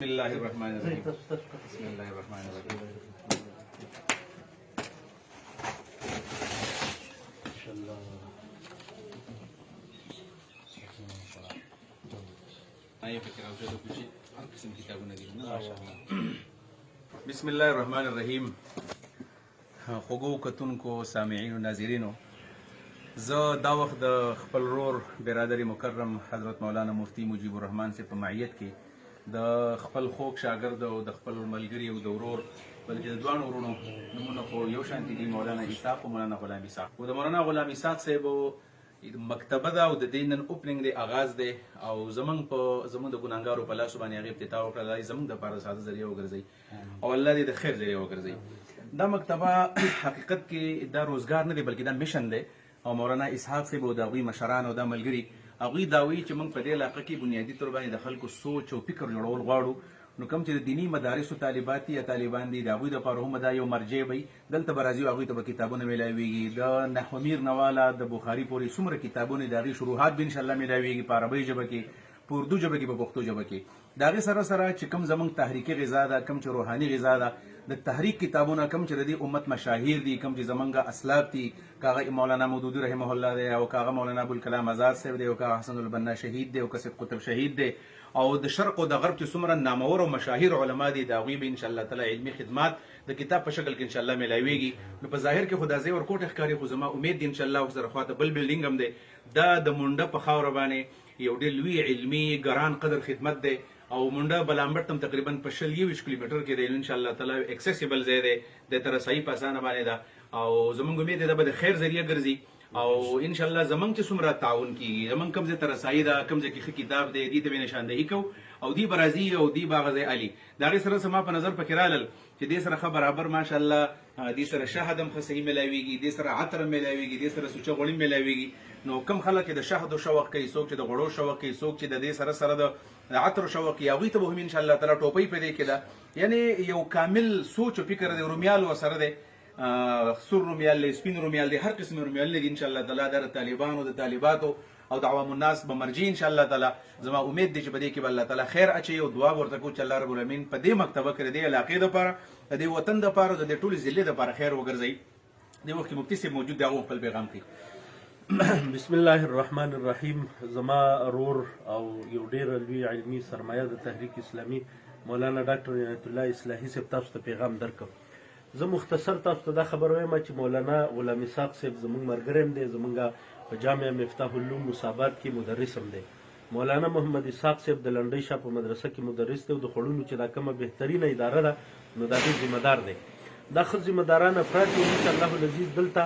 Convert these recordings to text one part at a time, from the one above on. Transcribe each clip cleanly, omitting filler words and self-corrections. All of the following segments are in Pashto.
بسم الله الرحمن الرحيم. بسم الله الرحمن الرحيم. بسم الله الرحمن الرحیم. خوږو کتونکو سامعینو ناظرینو، زه دا وخت د خپل ورور برادر مکرم حضرت مولانا مفتی مجیب الرحمن سے په معیت کې د خپل خوږ شاګرد او د خپل ملګري او د ورور بلکې د دوانو ورونو نومونه خو یو شانتي دي، مولانا اسحاق او مولانا غلام اسحاق. او د مولانا غلام اسحاق صاحب مکتبه ده او د دې نن اوپننګ دی، آغاز دی او زمونږ د ګناهګارو په لاسو باندې هغې افتتاح وکړه. الله زمونږ دپاره ساده ذریعه وګرځوي او الله دې د خیر ذریعه وګرځوي. دا مکتبه حقیقت کې دا روزګار نه دی بلکې دا میشن دی. او مولانا اسحاق صاحب او د هغوی مشران او دا ملګري هغوی دا وایي چې موږ په دې علاقه کې بنیادي طور باندې د خلکو سوچ او فکر جوړول غواړو. نو کوم چې د دیني مدارسو طالبات دي یا طالبان دي، د هغوی دپاره هم دا یو مرجع وي. دلته به راځي او هغوی ته به کتابونه میلاویږي، د نحو میر نه واله د بخاري پورې څومره کتابونه د هغې شروحات به انشاءالله میلاویږي په عربۍ ژبه کې، په اردو ژبه کې، په پښتو ژبه کې. د هغې سره سره چې کوم زموږ تحریکي غذا ده، کوم چې روحاني غذا ده، د تحریک کتابونه کوم چې د دې امت مشاهیر دي، کوم چې زمونږ اسلاف دي، کاغه مولانا مودودي رحمه الله دی، او کاغه مولانا ابوالکلام آزاد صاحب دی، او کاغه حسن البنا شهید دی، او کسب قطب شهید دی، او د شرق او د غرب چې څومره نامور او مشاهیر علما دي، د هغوی به انشاءالله تعالی علمي خدمات د کتاب په شکل کې انشاءالله میلاویږي. نو په ظاهر کې خو دا ځای ورکوټ ښکاري، خو زما امید دی انشاءالله ورسره خواته بل بلډینګ هم دی. دا د مونډه په خاوره باندې یو ډېر لوی علمي ګران قدر خدمت دی. او مونډه بلامبټ هم تقریبا په 20 کیلومتر کې دی. انشاءالله تعالی اکسیسیبل ځای دی، د ته رسایي په اسانه باندې ده. او زمونږ امید دی دا به د خیر ذریعه ګرځي. او انشاءالله زمونږ چې څومره تعاون کېږي، زمونږ کوم ځای ته رسایي ده، کوم ځای کې ښه کتاب دی، دې ته به نشاندهي کوو او دې به راځي او دې به هغه ځای الي. د هغې سره زما په نظر پکې رالل چې دې سره ښه برابر ماشاءالله دې سره شهد هم ښه صحیح میلاویږي، دې سره عطر هم میلاویږي، دې سره سوچه غوړي میلاویږي. نو کم خلک چې د شهدو شوق کوي، څوک چې د غوړو شوق کوي، څوک چې د دې سره سره د عطر شوق کوي، هغوی ته به هم انشاءالله تعالی ټوپۍ په دې کې ده. یعنې یو کامل سوچ او فکر دی. رومیال ورسره دی، سور رومیال دی، سپین رومیال دی، هر قسم رومیال دی انشاءالله تعالی. دا د طالبانو د طالباتو او د عوام الناس به مرجع انشاءالله تعالی. زما امید دی چې په دې کې به الله تعالی خیر اچوي او دعا ورته کوو چې الله رب العالمین په دې مکتبه کې د دې علاقې دپاره، د دې وطن دپاره، د دې ټولې ضلعې دپاره خیر وګرځوي. دې وخت کې مفتي صاحب موجود دی، هغه خپل پیغام کوي. بسم الله الرحمن الرحیم. زما رور او یو ډېر لوی علمي سرمایه د تحریک اسلامي مولانا ډاکټر عنایت الله اصلاحي صاحب تاسو ته پیغام درکړم. زه مختصر تاسو ته دا خبر وایم چې مولانا غلام اسحاق صاحب زموږ ملګری هم دی، زموږ په جامعه مفتاح العلوم مصابات کې مدرس هم دی. مولانا محمد اسحاق صاحب د لنډۍ شاه په مدرسه کې مدرس دی او د خوړونو چې دا کومه بهترینه اداره ده نو دا ډېر ذمه دار دی. دا ښه ذمه داران افراد دي. انشاءالله العزیز دلته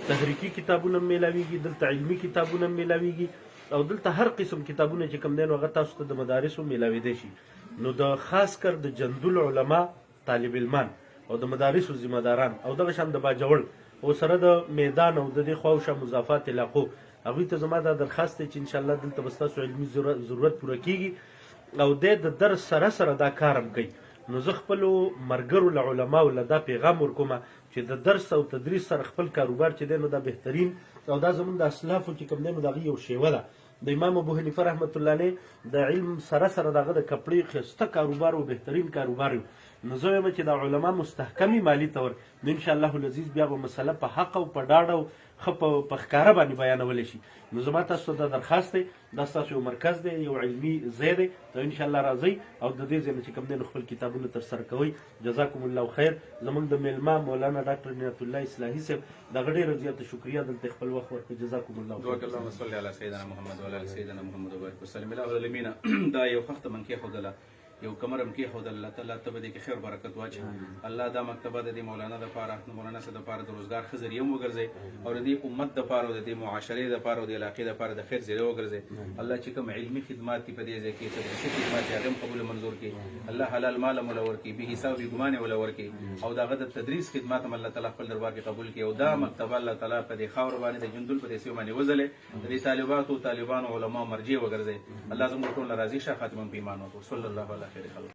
تحریکي کتابونه میلاویږي، دلته علمي کتابونه میلاویږي او دلته هر قسم کتابونه چې کوم دی نو هغه تاسو ته د مدارسو میلاویدی شي. نو د خاص کر د جندل علما، طالب علمان او د مدارسو ذمه داران او دغه شان د باجوړ او سره د میدان او د دې خواوشا مضافات علاقو هغوی ته زما دا درخواست دی چې انشاءالله دلته به ستاسو علمي ضرورت پوره کیږي او د درس سره سره دا کار هم کوي. نو زه خپلو مرګرو له علماو له دا پیغام ورکوم چې د درس او تدریس سره خپل کاروبار چې دی نو دا بهترین او دا زموږ د اسلافو چې کوم دی نو د هغې یو شیوه ده. د امام ابو حنیفه رحمت الله علیه د علم سره سره د هغه د کپړې ښایسته کاروبار او بهترین کاروبار وي. نو زه وایم چې د علما مستحکمي مالي طور نو انشاءالله العزیز بیا به مسله په حق او په ډاډ او ښه په ښکاره باندې بیانولی شي. نو زما تاسو ته دا درخواست دی، دا ستاسو یو مرکز دی، یو علمي ځای دی، ته انشاءالله راځئ او د دې ځای نه چې کوم دی نو خپل کتابونه ترسره کوئ. جزاکم الله خیر. زموږ د میلمه مولانا ډاکټر عنایت الله اصلاحي صاحب دغه ډېره زیاته شکریه دلته خپل وخت ورکړي. جزاکم الله خیر. اللهم صل علی سیدنا محمد وعلى ال سیدنا محمد وبارک وسلم. العالمین دا یو وخت من کې خدله یو کمرم کې خود الله تعالی ته به دې کې خیر برکت واچي. الله دا مکتبه د دې مولانا دپاره، د مولانا صاحب دپاره د روزګار ښه ذریعه هم وګرځوي او د دې امت دپاره او د دې معاشرې دپاره او د علاقې دپاره د خیر ذریعه وګرځوي. الله چې کوم علمي خدمات دي په دې ځای کې، تدریسي خدمات دي، هغه هم قبول منظور کړي. الله حلال مال هم وله ورکړي، بې حساب بې ګمان یې وله ورکړي او د هغه د تدریس خدمات هم الله تعالی خپل دربار کې قبول کړي. او دا مکتبه الله تعالی په دې خاوره باندې د جندل په دې سیمه باندې وځلې د دې طالباتو طالبانو علماو مرجع وګرځوي. الله زموږ ټول راضي شه. خاتمه په ایمان وکړو. صلی الله علیه خیر خلق.